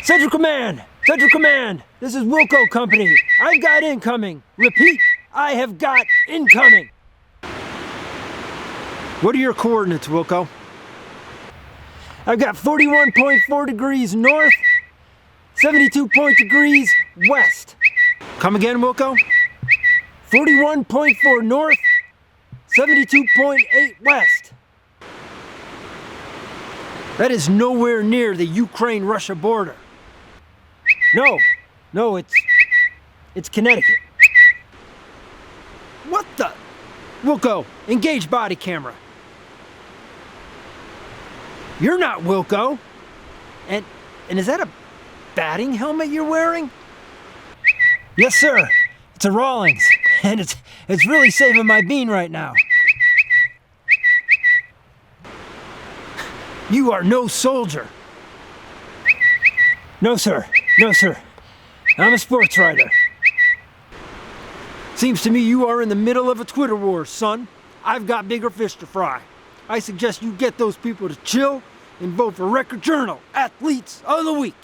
Central Command! Central Command! This is Wilco Company. I've got incoming. Repeat, I have got incoming. What are your coordinates, Wilco? I've got 41.4 degrees north, 72 degrees west. Come again, Wilco? 41.4 north, 72.8 west. That is nowhere near the Ukraine-Russia border. No, it's Connecticut. What the? Wilco, engage body camera. You're not Wilco. And is that a batting helmet you're wearing? Yes, sir. It's a Rawlings, and it's really saving my bean right now. You are no soldier. No, sir. I'm a sports writer. Seems to me you are in the middle of a Twitter war, son. I've got bigger fish to fry. I suggest you get those people to chill and vote for Record Journal Athletes of the Week.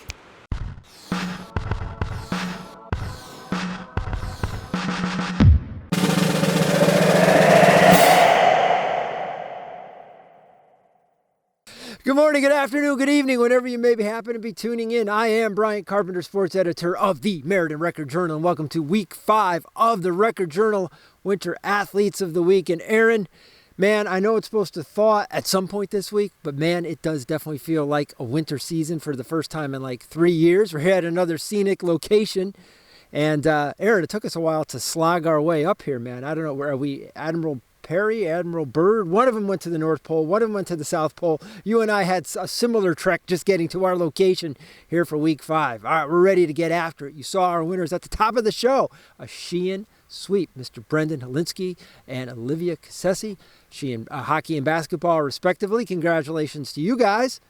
Good morning, good afternoon, good evening, whenever you may happen to be tuning in. I am Bryant Carpenter, sports editor of the Meriden Record Journal, and welcome to week 5 of the Record Journal Winter Athletes of the Week. And Aaron, man, I know it's supposed to thaw at some point this week, but man, it does definitely feel like a winter season for the first time in like 3 years. We're here at another scenic location. And Aaron, it took us a while to slog our way up here, man. I don't know, where are we? Admiral Perry, Admiral Byrd, one of them went to the North Pole, one of them went to the South Pole. You and I had a similar trek just getting to our location here for week 5. All right, we're ready to get after it. You saw our winners at the top of the show. A Sheehan sweep, Mr. Brendan Holinsky and Olivia Cassesi. Sheehan hockey and basketball, respectively. Congratulations to you guys.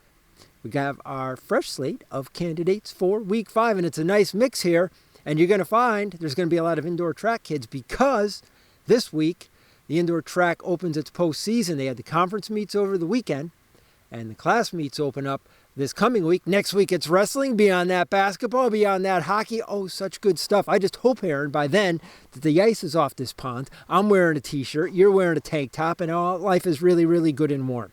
We have our fresh slate of candidates for week 5, and it's a nice mix here. And you're going to find there's going to be a lot of indoor track kids because this week, the indoor track opens its postseason. They had the conference meets over the weekend, and the class meets open up this coming week. Next week, it's wrestling. Beyond that, basketball. Beyond that, hockey. Oh, such good stuff. I just hope, Aaron, by then, that the ice is off this pond. I'm wearing a T-shirt. You're wearing a tank top, and all life is really, really good and warm.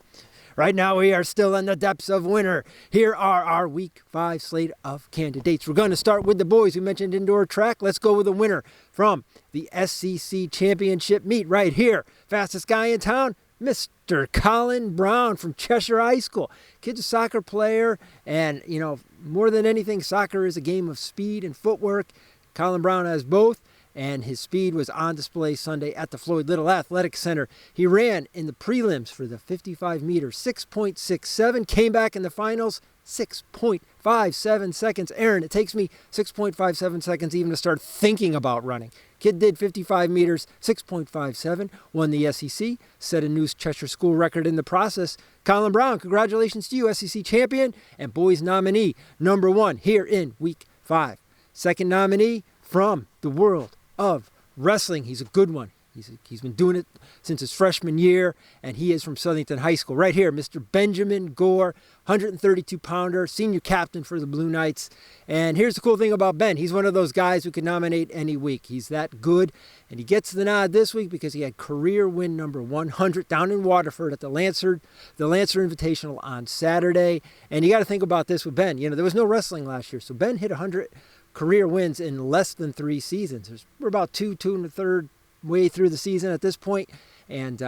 Right now, we are still in the depths of winter. Here are our week 5 slate of candidates. We're going to start with the boys. We mentioned indoor track. Let's go with a winner from the SEC Championship meet right here. Fastest guy in town, Mr. Colin Brown from Cheshire High School. Kid's a soccer player, and, you know, more than anything, soccer is a game of speed and footwork. Colin Brown has both. And his speed was on display Sunday at the Floyd Little Athletic Center. He ran in the prelims for the 55-meter, 6.67, came back in the finals, 6.57 seconds. Aaron, it takes me 6.57 seconds even to start thinking about running. Kid did 55 meters, 6.57, won the SEC, set a new Cheshire school record in the process. Colin Brown, congratulations to you, SEC champion and boys nominee, number 1 here in week 5. Second nominee from the world of wrestling. He's a good one. He's been doing it since his freshman year, and he is from Southington High School. Right here, Mr. Benjamin Gore, 132-pounder, senior captain for the Blue Knights. And here's the cool thing about Ben. He's one of those guys who can nominate any week. He's that good, and he gets the nod this week because he had career win number 100 down in Waterford at the Lancer Invitational on Saturday. And you got to think about this with Ben. You know, there was no wrestling last year, so Ben hit 100 career wins in less than 3 seasons. We're about two and a third way through the season at this point, and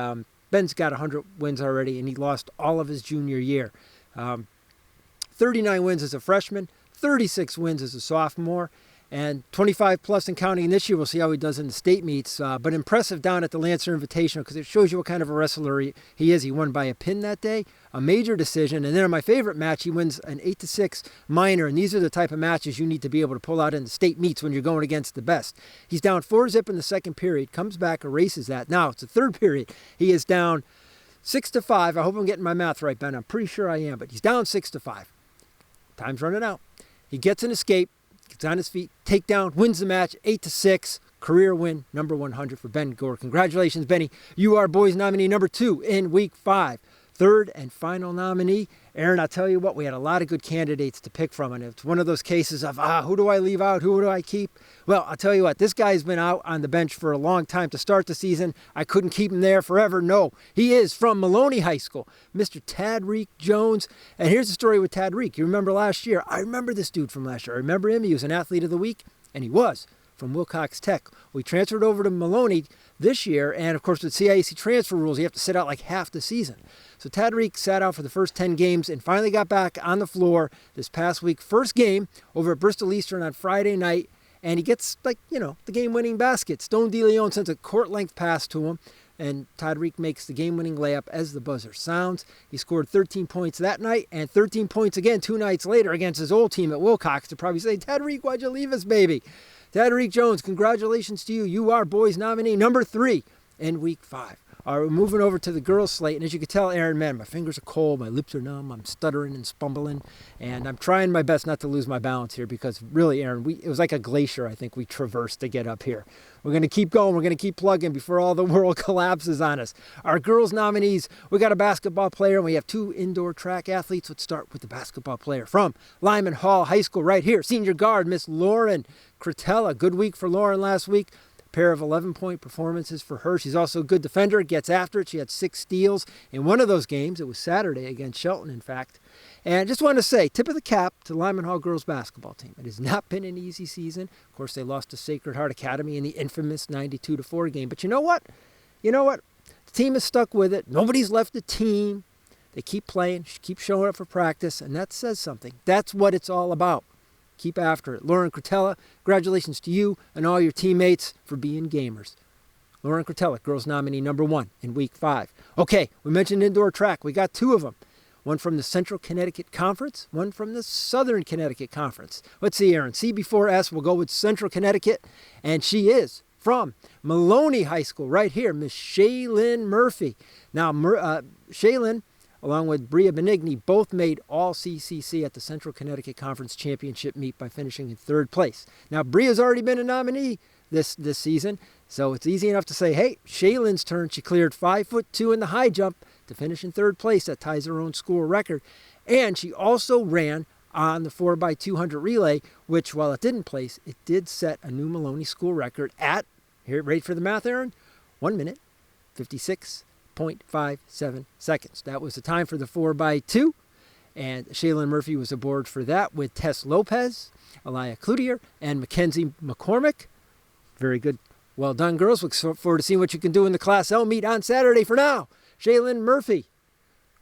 Ben's got 100 wins already, and he lost all of his junior year. 39 wins as a freshman, 36 wins as a sophomore, and 25 plus and counting this year. We'll see how he does in the state meets, but impressive down at the Lancer Invitational because it shows you what kind of a wrestler he is. He won by a pin that day, a major decision, and then in my favorite match, he wins an 8-6 minor, and these are the type of matches you need to be able to pull out in the state meets when you're going against the best. He's down 4-0 in the second period, comes back, erases that. Now, it's the third period. He is down 6-5. I hope I'm getting my math right, Ben. I'm pretty sure I am, but he's down 6-5. Time's running out. He gets an escape, gets on his feet, takedown, wins the match, 8-6, career win, number 100 for Ben Gore. Congratulations, Benny. You are boys nominee number 2 in week 5. Third and final nominee, Aaron, I'll tell you what, we had a lot of good candidates to pick from, and it's one of those cases of, who do I leave out? Who do I keep? Well, I'll tell you what, this guy's been out on the bench for a long time to start the season. I couldn't keep him there forever. No, he is from Maloney High School, Mr. Tadreek Jones. And here's the story with Tadreek. You remember last year? I remember this dude from last year. I remember him. He was an athlete of the week, and he was from Wilcox Tech. We transferred over to Maloney this year, and of course with CIAC transfer rules, you have to sit out like half the season. So Tadreek sat out for the first 10 games and finally got back on the floor this past week. First game over at Bristol Eastern on Friday night, and he gets, the game-winning basket. Stone DeLeon sends a court-length pass to him, and Tadreek makes the game-winning layup as the buzzer sounds. He scored 13 points that night and 13 points again 2 nights later against his old team at Wilcox to probably say, Tadreek, why'd you leave us, baby? Tadreek Jones, congratulations to you. You are boys nominee number 3 in week 5. We're moving over to the girls' slate, and as you can tell, Aaron, man, my fingers are cold, my lips are numb, I'm stuttering and spumbling, and I'm trying my best not to lose my balance here because really, Aaron, it was like a glacier I think we traversed to get up here. We're going to keep going, we're going to keep plugging before all the world collapses on us. Our girls' nominees, we got a basketball player, and we have 2 indoor track athletes. Let's start with the basketball player from Lyman Hall High School right here, senior guard, Miss Lauren Cretella. Good week for Lauren last week. Pair of 11-point performances for her. She's also a good defender, gets after it. She had 6 steals in one of those games. It was Saturday against Shelton, in fact. And just want to say, tip of the cap to Lyman Hall girls basketball team. It has not been an easy season. Of course, they lost to Sacred Heart Academy in the infamous 92-4 game. But you know what? The team is stuck with it. Nobody's left the team. They keep playing, keep showing up for practice, and that says something. That's what it's all about. Keep after it. Lauren Cretella, congratulations to you and all your teammates for being gamers. Lauren Cretella, girls nominee number 1 in week 5. Okay, we mentioned indoor track. We got 2 of them. One from the Central Connecticut Conference, one from the Southern Connecticut Conference. Let's see, Aaron. C before S, we'll go with Central Connecticut, and she is from Maloney High School right here, Miss Shaylin Murphy. Now, Shaylin, along with Bria Benigni, both made All-CCC at the Central Connecticut Conference Championship meet by finishing in 3rd place. Now, Bria's already been a nominee this season, so it's easy enough to say, hey, Shaylin's turn. She cleared 5'2" in the high jump to finish in 3rd place. That ties her own school record. And she also ran on the 4x200 relay, which, while it didn't place, it did set a new Maloney school record at, here, ready for the math, Aaron? 1 minute, 56.57 seconds. That was the time for the 4x2, and Shaylin Murphy was aboard for that with Tess Lopez, Elia Cloutier, and Mackenzie McCormick. Very good. Well done, girls. Look forward to seeing what you can do in the Class L meet on Saturday. For now, Shaylin Murphy,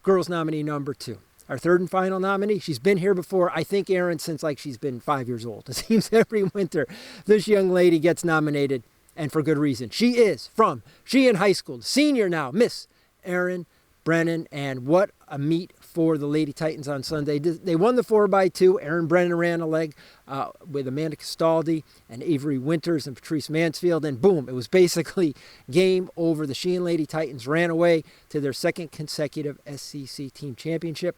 girls nominee number 2. Our 3rd and final nominee, she's been here before, I think, Aaron, since she's been 5 years old. It seems every winter this young lady gets nominated, and for good reason. She is from Sheehan High School, senior now, Miss Erin Brennan, and what a meet for the Lady Titans on Sunday. They won the 4x2. Erin Brennan ran a leg with Amanda Castaldi and Avery Winters and Patrice Mansfield, and boom, it was basically game over. The Sheehan Lady Titans ran away to their 2nd consecutive SCC team championship,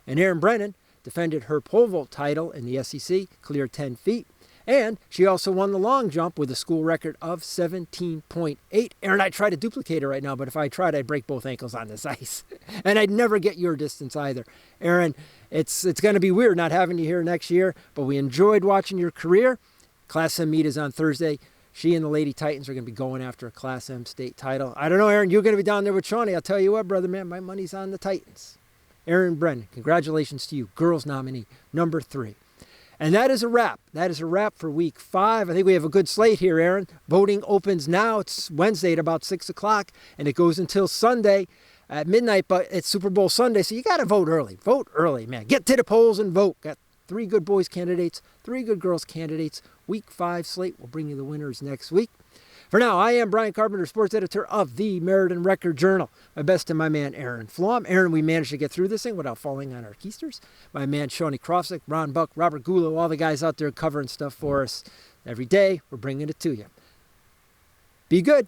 and Erin Brennan defended her pole vault title in the SEC, cleared 10 feet. And she also won the long jump with a school record of 17.8. Aaron, I try to duplicate it right now, but if I tried, I'd break both ankles on this ice. And I'd never get your distance either. Aaron, it's going to be weird not having you here next year, but we enjoyed watching your career. Class M meet is on Thursday. She and the Lady Titans are going to be going after a Class M state title. I don't know, Aaron, you're going to be down there with Shawnee. I'll tell you what, brother, man, my money's on the Titans. Erin Brennan, congratulations to you, girls nominee number 3. And that is a wrap. That is a wrap for week 5. I think we have a good slate here, Aaron. Voting opens now. It's Wednesday at about 6 o'clock, and it goes until Sunday at midnight, but it's Super Bowl Sunday, so you got to vote early. Vote early, man. Get to the polls and vote. Got 3 good boys candidates, 3 good girls candidates. Week 5 slate will bring you the winners next week. For now, I am Brian Carpenter, sports editor of the Meriden Record-Journal. My best to my man, Aaron Flom. Aaron, we managed to get through this thing without falling on our keisters. My man, Shawnee Krofsick, Ron Buck, Robert Gulo, all the guys out there covering stuff for us. Every day, we're bringing it to you. Be good.